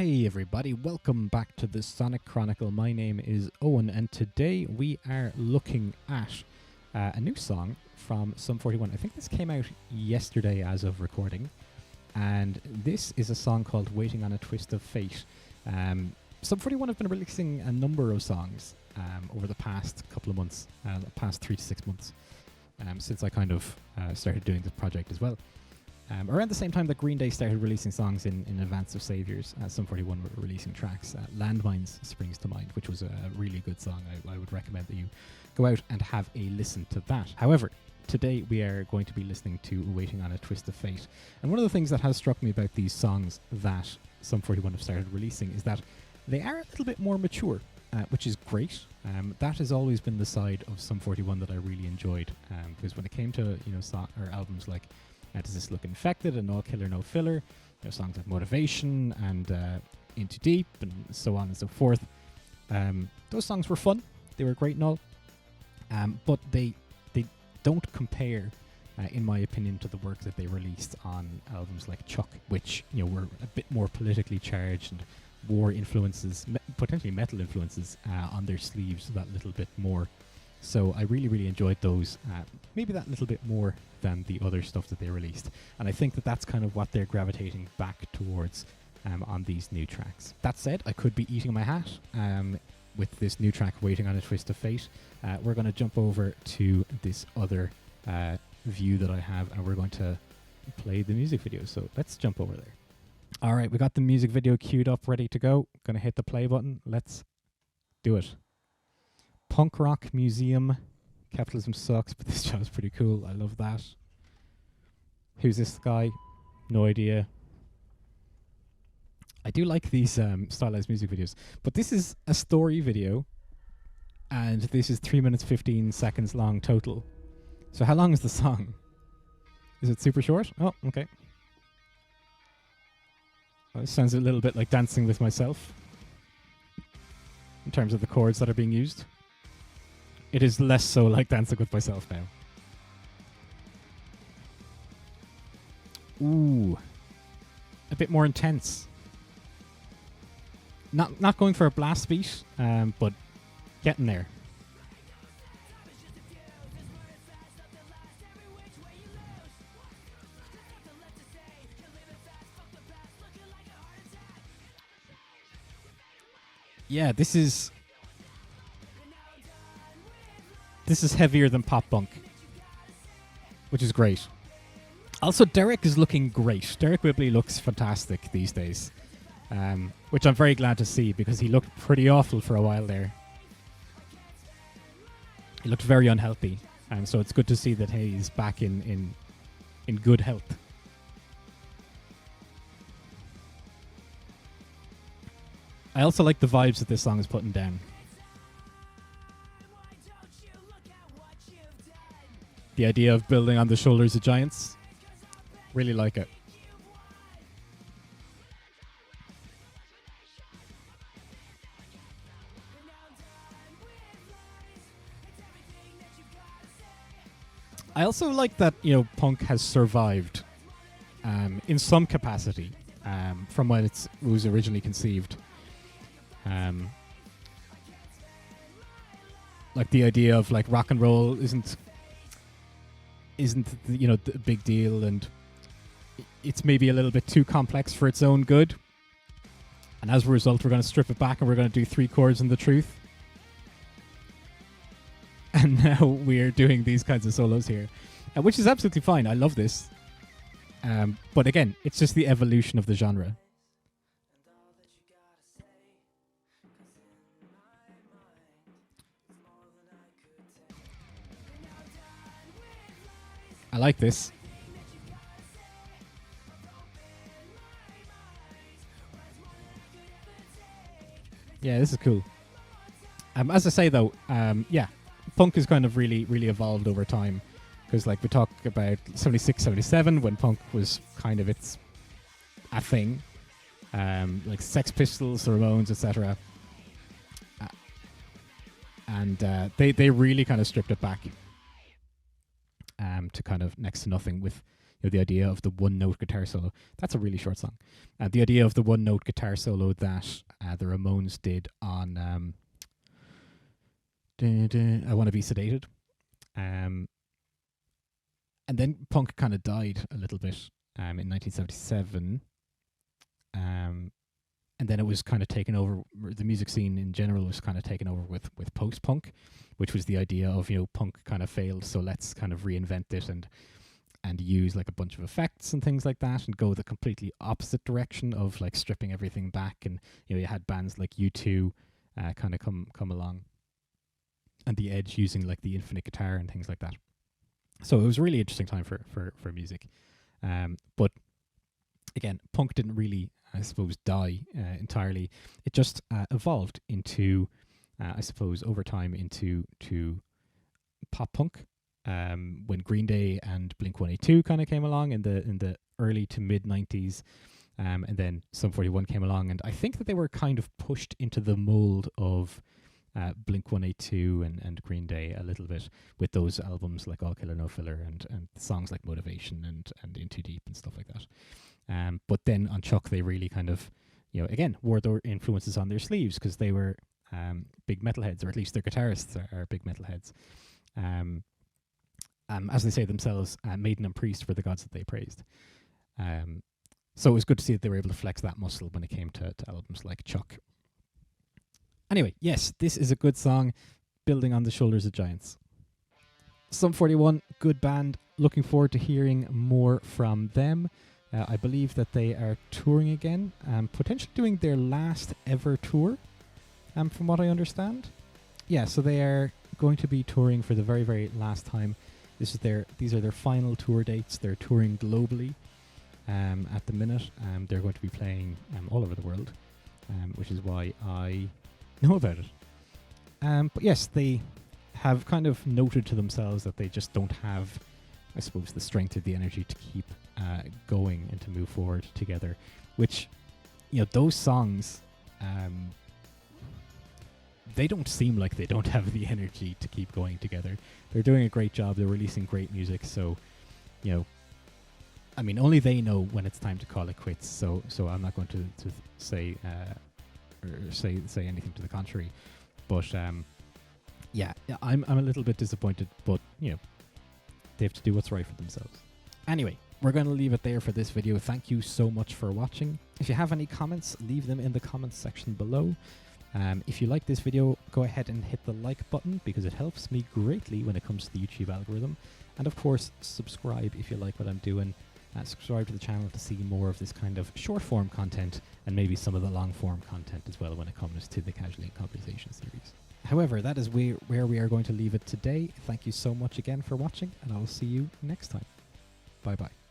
Hey everybody, welcome back to the Sonic Chronicle. My name is Owen and today we are looking at a new song from Sum 41. I think this came out yesterday as of recording, and this is a song called Waiting on a Twist of Fate. Sum 41 have been releasing a number of songs over the past couple of months, the past 3 to 6 months, since I kind of started doing this project as well. Around the same time that Green Day started releasing songs in advance of Saviors, Sum 41 were releasing tracks. Landmines springs to mind, which was a really good song. I would recommend that you go out and have a listen to that. However, today we are going to be listening to Waiting on a Twist of Fate. And one of the things that has struck me about these songs that Sum 41 have started releasing is that they are a little bit more mature, which is great. That has always been the side of Sum 41 that I really enjoyed, because when it came to or albums like Does This Look Infected and All Killer No Filler, songs like Motivation and Into Deep and so on and so forth, those songs were fun. They were great and all, but they don't compare, in my opinion, to the work that they released on albums like Chuck, which were a bit more politically charged and wore influences, potentially metal influences, on their sleeves that little bit more. So I really, really enjoyed those, maybe that little bit more than the other stuff that they released. And I think that that's kind of what they're gravitating back towards on these new tracks. That said, I could be eating my hat with this new track, Waiting on a Twist of Fate. We're going to jump over to this other view that I have, and we're going to play the music video. So let's jump over there. All right, we got the music video queued up, ready to go. Going to hit the play button. Let's do it. Punk Rock Museum. Capitalism sucks, but this job's pretty cool. I love that. Who's this guy? No idea. I do like these stylized music videos, but this is a story video, and this is 3 minutes 15 seconds long total. So how long is the song? Is it super short? Oh, okay. Well, this sounds a little bit like Dancing with Myself in terms of the chords that are being used. It is less so like Dancing with Myself now. Ooh. A bit more intense. Not going for a blast beat, but getting there. Yeah, this is heavier than pop punk, which is great. Also, Derek is looking great. Derek Whibley looks fantastic these days, which I'm very glad to see because he looked pretty awful for a while there. He looked very unhealthy, and so it's good to see that he's back in good health. I also like the vibes that this song is putting down. The idea of building on the shoulders of giants. Really like it. I also like that, punk has survived in some capacity from when it was originally conceived. Like the idea of like rock and roll isn't the big deal, and it's maybe a little bit too complex for its own good, and as a result we're going to strip it back and we're going to do 3 chords and the truth, and now we're doing these kinds of solos here, which is absolutely fine. I love this, but again, it's just the evolution of the genre. I like this. Yeah, this is cool. As I say though, yeah, punk has kind of really, really evolved over time. Because like we talk about 76, 77, when punk was kind of a thing. Like Sex Pistols, the Ramones, etc. And they really kind of stripped it back. To kind of next to nothing with, the idea of the one-note guitar solo. That's a really short song. The idea of the one-note guitar solo that the Ramones did on I Want to Be Sedated. And then punk kind of died a little bit in 1977. And then it was kind of taken over. The music scene in general was kind of taken over with post-punk, which was the idea of, punk kind of failed, so let's kind of reinvent it and use like a bunch of effects and things like that, and go the completely opposite direction of like stripping everything back. And you had bands like U2 kind of come along, and The Edge using like the infinite guitar and things like that. So it was a really interesting time for music. But again, punk didn't really, I suppose, die entirely. It just evolved into, I suppose, over time into pop punk. When Green Day and Blink-182 kind of came along in the early to mid 90s, and then Sum 41 came along, and I think that they were kind of pushed into the mold of Blink-182 and Green Day a little bit with those albums like All Killer No Filler and songs like Motivation and In Too Deep and stuff like that. But then on Chuck, they really kind of, again, wore their influences on their sleeves, because they were big metalheads, or at least their guitarists are big metalheads. As they say themselves, Maiden and Priest were the gods that they praised. So it was good to see that they were able to flex that muscle when it came to albums like Chuck. Anyway, yes, this is a good song, building on the shoulders of giants. Sum 41, good band. Looking forward to hearing more from them. I believe that they are touring again, potentially doing their last ever tour, from what I understand. Yeah, so they are going to be touring for the very, very last time. These are their final tour dates. They're touring globally at the minute. They're going to be playing all over the world, which is why I know about it. But yes, they have kind of noted to themselves that they just don't have, I suppose, the strength or the energy to keep going and to move forward together. Which, those songs, they don't seem like they don't have the energy to keep going together. They're doing a great job. They're releasing great music. So, I mean, only they know when it's time to call it quits. So I'm not going to say or say anything to the contrary. But yeah, I'm a little bit disappointed. But they have to do what's right for themselves. Anyway, we're going to leave it there for this video. Thank you so much for watching. If you have any comments, leave them in the comments section below. If you like this video, go ahead and hit the like button, because it helps me greatly when it comes to the YouTube algorithm. And of course, subscribe if you like what I'm doing. Subscribe to the channel to see more of this kind of short form content, and maybe some of the long form content as well when it comes to the Casually in Conversation series. However, that is where we are going to leave it today. Thank you so much again for watching, and I will see you next time. Bye bye.